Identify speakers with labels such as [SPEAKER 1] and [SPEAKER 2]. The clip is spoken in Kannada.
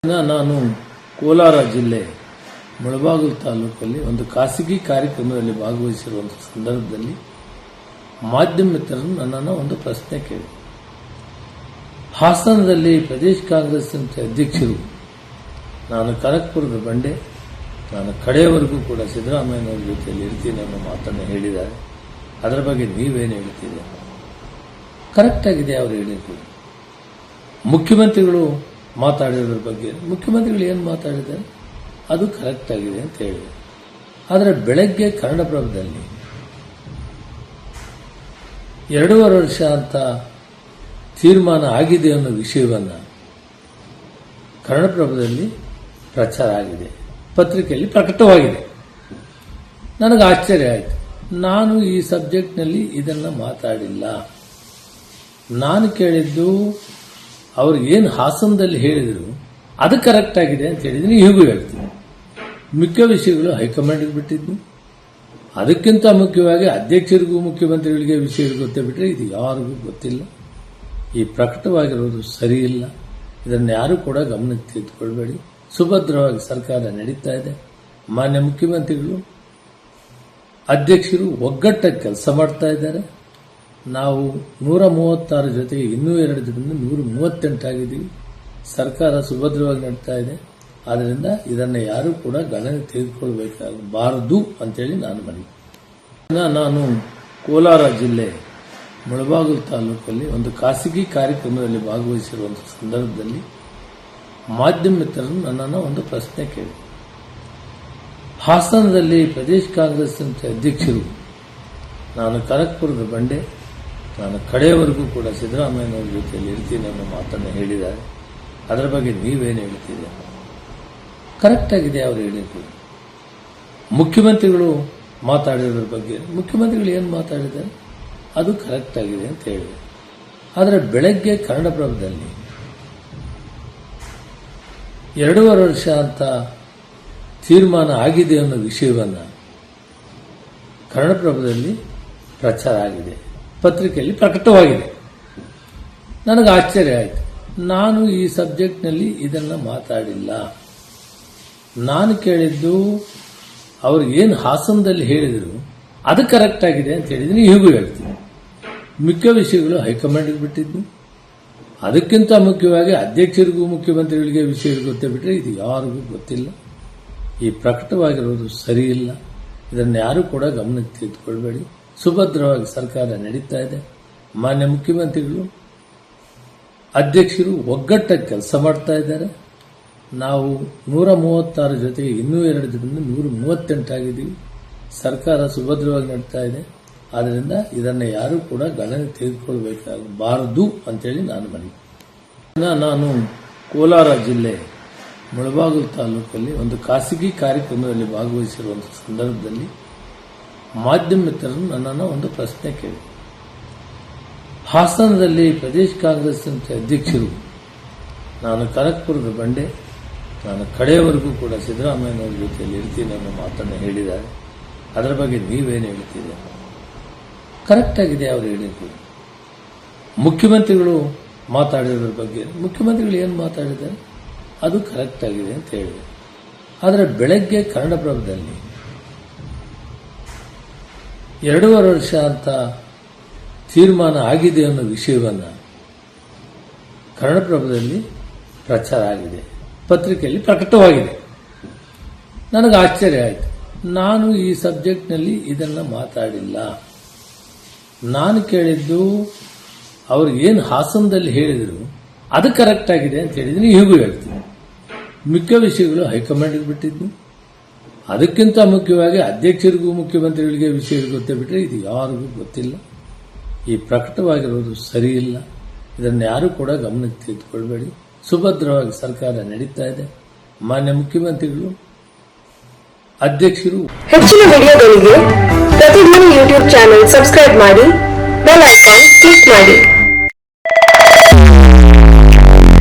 [SPEAKER 1] ನಾನು ಕೋಲಾರ ಜಿಲ್ಲೆ ಮುಳಬಾಗಿಲು ತಾಲೂಕಲ್ಲಿ ಒಂದು ಖಾಸಗಿ ಕಾರ್ಯಕ್ರಮದಲ್ಲಿ ಭಾಗವಹಿಸಿರುವಂಥ ಸಂದರ್ಭದಲ್ಲಿ ಮಾಧ್ಯಮ ಮಿತ್ರರು ನನ್ನನ್ನು ಒಂದು ಪ್ರಶ್ನೆ ಕೇಳಿ, ಹಾಸನದಲ್ಲಿ ಪ್ರದೇಶ ಕಾಂಗ್ರೆಸ್ ಅಧ್ಯಕ್ಷರು ನಾನು ಕನಕಪುರದ ಬಂಡೆ, ನಾನು ಕಡೆಯವರೆಗೂ ಕೂಡ ಸಿದ್ದರಾಮಯ್ಯನವರ ಜೊತೆಯಲ್ಲಿ ಇರ್ತೀನಿ ಅನ್ನೋ ಮಾತನ್ನು ಹೇಳಿದ್ದಾರೆ. ಅದರ ಬಗ್ಗೆ ನೀವೇನು ಹೇಳ್ತೀರಿ? ಕರೆಕ್ಟ್ ಆಗಿದೆ ಅವರು ಹೇಳಿದ್ರು. ಮುಖ್ಯಮಂತ್ರಿಗಳು ಮಾತಾಡಿರೋದ್ರ ಬಗ್ಗೆ ಮುಖ್ಯಮಂತ್ರಿಗಳು ಏನು ಮಾತಾಡಿದ್ದಾರೆ ಅದು ಕರೆಕ್ಟ್ ಆಗಿದೆ ಅಂತ ಹೇಳಿದೆ. ಆದರೆ ಬೆಳಗ್ಗೆ ಕನ್ನಡಪ್ರಭದಲ್ಲಿ 2.5 ವರ್ಷ ಅಂತ ತೀರ್ಮಾನ ಆಗಿದೆ ಅನ್ನೋ ವಿಷಯವನ್ನು ಕನ್ನಡಪ್ರಭದಲ್ಲಿ ಪ್ರಚಾರ ಆಗಿದೆ, ಪತ್ರಿಕೆಯಲ್ಲಿ ಪ್ರಕಟವಾಗಿದೆ. ನನಗೆ ಆಶ್ಚರ್ಯ ಆಯಿತು. ನಾನು ಈ ಸಬ್ಜೆಕ್ಟ್ನಲ್ಲಿ ಇದನ್ನು ಮಾತಾಡಿಲ್ಲ. ನಾನು ಕೇಳಿದ್ದು ಅವರು ಏನು ಹಾಸನದಲ್ಲಿ ಹೇಳಿದರು ಅದು ಕರೆಕ್ಟ್ ಆಗಿದೆ ಅಂತ ಹೇಳಿದ್ದೀನಿ. ಹೀಗೂ ಹೇಳ್ತೀನಿ, ಮುಖ್ಯ ವಿಷಯಗಳು ಹೈಕಮಾಂಡ್ಗೆ ಬಿಟ್ಟಿದ್ದು. ಅದಕ್ಕಿಂತ ಮುಖ್ಯವಾಗಿ ಅಧ್ಯಕ್ಷರಿಗೂ ಮುಖ್ಯಮಂತ್ರಿಗಳಿಗೆ ವಿಷಯ ಗೊತ್ತೇ ಬಿಟ್ಟರೆ ಇದು ಯಾರಿಗೂ ಗೊತ್ತಿಲ್ಲ. ಈ ಪ್ರಕಟವಾಗಿರೋದು ಸರಿ ಇಲ್ಲ. ಇದನ್ನು ಯಾರು ಕೂಡ ಗಮನಕ್ಕೆ ತೆಗೆದುಕೊಳ್ಬೇಡಿ. ಸುಭದ್ರವಾಗಿ ಸರ್ಕಾರ ನಡೀತಾ ಇದೆ. ಮಾನ್ಯ ಮುಖ್ಯಮಂತ್ರಿಗಳು ಅಧ್ಯಕ್ಷರು ಒಗ್ಗಟ್ಟಾಗಿ ಕೆಲಸ ಮಾಡ್ತಾ ಇದ್ದಾರೆ. ನಾವು 136 ಜೊತೆಗೆ ಇನ್ನೂ 2 ದಿನದಿಂದ 138 ಆಗಿದ್ದೀವಿ. ಸರ್ಕಾರ ಸುಭದ್ರವಾಗಿ ನಡೀತಾ ಇದೆ. ಆದ್ದರಿಂದ ಇದನ್ನು ಯಾರೂ ಕೂಡ ಗಣನೆ ತೆಗೆದುಕೊಳ್ಬೇಕಾಗಬಾರದು ಅಂತೇಳಿ ನಾನು ಕೋಲಾರ ಜಿಲ್ಲೆ ಮುಳಬಾಗಿಲು ತಾಲೂಕಲ್ಲಿ ಒಂದು ಖಾಸಗಿ ಕಾರ್ಯಕ್ರಮದಲ್ಲಿ ಭಾಗವಹಿಸಿರುವಂಥ ಸಂದರ್ಭದಲ್ಲಿ ಮಾಧ್ಯಮ ಮಿತ್ರರು ನನ್ನನ್ನು ಒಂದು ಪ್ರಶ್ನೆ ಕೇಳಿ, ಹಾಸನದಲ್ಲಿ ಪ್ರದೇಶ ಕಾಂಗ್ರೆಸ್ ಅಧ್ಯಕ್ಷರು ನಾನು ಕನಕಪುರದ ಬಂಡೆ, ನಾನು ಕಡೆಯವರೆಗೂ ಕೂಡ ಸಿದ್ದರಾಮಯ್ಯನವರ ಜೊತೆಯಲ್ಲಿ ಇರ್ತೀನಿ ಅನ್ನೋ ಮಾತನ್ನು ಹೇಳಿದ್ದಾರೆ. ಅದರ ಬಗ್ಗೆ ನೀವೇನು ಹೇಳ್ತೀರಿ? ಕರೆಕ್ಟ್ ಆಗಿದೆ ಅವರು ಹೇಳಿದ್ರು. ಮುಖ್ಯಮಂತ್ರಿಗಳು ಮಾತಾಡಿರೋದ್ರ ಬಗ್ಗೆ ಮುಖ್ಯಮಂತ್ರಿಗಳು ಏನು ಮಾತಾಡಿದ್ದಾರೆ ಅದು ಕರೆಕ್ಟ್ ಆಗಿದೆ ಅಂತ ಹೇಳಿದೆ. ಆದರೆ ಬೆಳಗ್ಗೆ ಕನ್ನಡಪ್ರಭದಲ್ಲಿ 2.5 ವರ್ಷ ಅಂತ ತೀರ್ಮಾನ ಆಗಿದೆ ಅನ್ನೋ ವಿಷಯವನ್ನು ಕನ್ನಡಪ್ರಭದಲ್ಲಿ ಪ್ರಚಾರ ಆಗಿದೆ, ಪತ್ರಿಕೆಯಲ್ಲಿ ಪ್ರಕಟವಾಗಿದೆ. ನನಗೆ ಆಶ್ಚರ್ಯ ಆಯಿತು. ನಾನು ಈ ಸಬ್ಜೆಕ್ಟ್ನಲ್ಲಿ ಇದನ್ನು ಮಾತಾಡಿಲ್ಲ. ನಾನು ಕೇಳಿದ್ದು ಅವರು ಏನು ಹಾಸನದಲ್ಲಿ ಹೇಳಿದರು ಅದು ಕರೆಕ್ಟ್ ಆಗಿದೆ ಅಂತ ಹೇಳಿದ್ದೀನಿ. ಹೀಗೂ ಹೇಳ್ತೀನಿ, ಮುಖ್ಯ ವಿಷಯಗಳು ಹೈಕಮಾಂಡ್ಗೆ ಬಿಟ್ಟಿದ್ದು. ಅದಕ್ಕಿಂತ ಮುಖ್ಯವಾಗಿ ಅಧ್ಯಕ್ಷರಿಗೂ ಮುಖ್ಯಮಂತ್ರಿಗಳಿಗೆ ವಿಷಯ ಗೊತ್ತೇ ಬಿಟ್ಟರೆ ಇದು ಯಾರಿಗೂ ಗೊತ್ತಿಲ್ಲ. ಈ ಪ್ರಕಟವಾಗಿರೋದು ಸರಿ ಇಲ್ಲ. ಇದನ್ನು ಯಾರು ಕೂಡ ಗಮನಕ್ಕೆ ತೆಗೆದುಕೊಳ್ಬೇಡಿ. ಸುಭದ್ರವಾಗಿ ಸರ್ಕಾರ ನಡೀತಾ ಇದೆ. ಮಾನ್ಯ ಮುಖ್ಯಮಂತ್ರಿಗಳು ಅಧ್ಯಕ್ಷರು ಒಗ್ಗಟ್ಟಾಗಿ ಕೆಲಸ ಮಾಡ್ತಾ ಇದ್ದಾರೆ. ನಾವು 136 ಜೊತೆಗೆ ಇನ್ನೂ 2 ದಿನದಿಂದ 138 ಆಗಿದ್ದೀವಿ. ಸರ್ಕಾರ ಸುಭದ್ರವಾಗಿ ನಡೀತಾ ಇದೆ. ಆದ್ದರಿಂದ ಇದನ್ನು ಯಾರೂ ಕೂಡ ಗಣನೆ ತೆಗೆದುಕೊಳ್ಬೇಕಾಗಬಾರದು ಅಂತೇಳಿ ನಾನು ಕೋಲಾರ ಜಿಲ್ಲೆ ಮುಳಬಾಗಿಲು ತಾಲೂಕಲ್ಲಿ ಒಂದು ಖಾಸಗಿ ಕಾರ್ಯಕ್ರಮದಲ್ಲಿ ಭಾಗವಹಿಸಿರುವಂಥ ಸಂದರ್ಭದಲ್ಲಿ ಮಾಧ್ಯಮ ಮಿತ್ರರು ನನ್ನನ್ನು ಒಂದು ಪ್ರಶ್ನೆ ಕೇಳಿ, ಹಾಸನದಲ್ಲಿ ಪ್ರದೇಶ ಕಾಂಗ್ರೆಸ್ ಅಧ್ಯಕ್ಷರು ನಾನು ಕನಕಪುರದ ಬಂಡೆ, ನಾನು ಕಡೆಯವರೆಗೂ ಕೂಡ ಸಿದ್ದರಾಮಯ್ಯನವರ ಜೊತೆಯಲ್ಲಿ ಇರ್ತೀನಿ ಅನ್ನೋ ಮಾತನ್ನು ಹೇಳಿದ್ದಾರೆ. ಅದರ ಬಗ್ಗೆ ನೀವೇನು ಹೇಳ್ತೀರಿ? ಕರೆಕ್ಟ್ ಆಗಿದೆ ಅವರು ಹೇಳಿದ್ರು. ಮುಖ್ಯಮಂತ್ರಿಗಳು ಮಾತಾಡಿರೋದ್ರ ಬಗ್ಗೆ ಮುಖ್ಯಮಂತ್ರಿಗಳು ಏನು ಮಾತಾಡಿದ್ದಾರೆ ಅದು ಕರೆಕ್ಟ್ ಆಗಿದೆ ಅಂತ ಹೇಳಿದೆ. ಆದರೆ ಬೆಳಗ್ಗೆ ಕನ್ನಡಪ್ರಭದಲ್ಲಿ 2.5 ವರ್ಷ ಅಂತ ತೀರ್ಮಾನ ಆಗಿದೆ ಅನ್ನೋ ವಿಷಯವನ್ನು ಕನ್ನಡಪ್ರಭದಲ್ಲಿ ಪ್ರಚಾರ ಆಗಿದೆ, ಪತ್ರಿಕೆಯಲ್ಲಿ ಪ್ರಕಟವಾಗಿದೆ. ನನಗೆ ಆಶ್ಚರ್ಯ ಆಯಿತು. ನಾನು ಈ ಸಬ್ಜೆಕ್ಟ್ನಲ್ಲಿ ಇದನ್ನು ಮಾತಾಡಿಲ್ಲ. ನಾನು ಕೇಳಿದ್ದು ಅವರು ಏನು ಹಾಸನದಲ್ಲಿ ಹೇಳಿದರು ಅದು ಕರೆಕ್ಟ್ ಆಗಿದೆ ಅಂತ ಹೇಳಿದ್ದೀನಿ. ಹೀಗೂ ಹೇಳ್ತೀನಿ, ಮುಖ್ಯ ವಿಷಯಗಳು ಹೈಕಮಾಂಡ್ಗೆ ಬಿಟ್ಟಿದ್ದು. ಅದಕ್ಕಿಂತ ಮುಖ್ಯವಾಗಿ ಅಧ್ಯಕ್ಷರಿಗೂ ಮುಖ್ಯಮಂತ್ರಿಗಳಿಗೆ ವಿಷಯ ಗೊತ್ತೇ ಬಿಟ್ಟರೆ ಇದು ಯಾರಿಗೂ ಗೊತ್ತಿಲ್ಲ. ಈ ಪ್ರಕಟವಾಗಿರೋದು ಸರಿ ಇಲ್ಲ. ಇದನ್ನು ಯಾರು ಕೂಡ ಗಮನಕ್ಕೆ ತೆಗೆದುಕೊಳ್ಬೇಡಿ. ಸುಭದ್ರವಾಗಿ ಸರ್ಕಾರ ನಡೀತಾ ಇದೆ. ಮಾನ್ಯ ಮುಖ್ಯಮಂತ್ರಿಗಳು ಅಧ್ಯಕ್ಷರು.
[SPEAKER 2] ಹೆಚ್ಚಿನ ವಿಡಿಯೋಗಳಿಗೆ ಪ್ರತಿದಿನ ಯೂಟ್ಯೂಬ್ ಚಾನೆಲ್ ಸಬ್ಸ್ಕ್ರೈಬ್ ಮಾಡಿ, ಬೆಲ್ ಐಕಾನ್ ಕ್ಲಿಕ್ ಮಾಡಿ.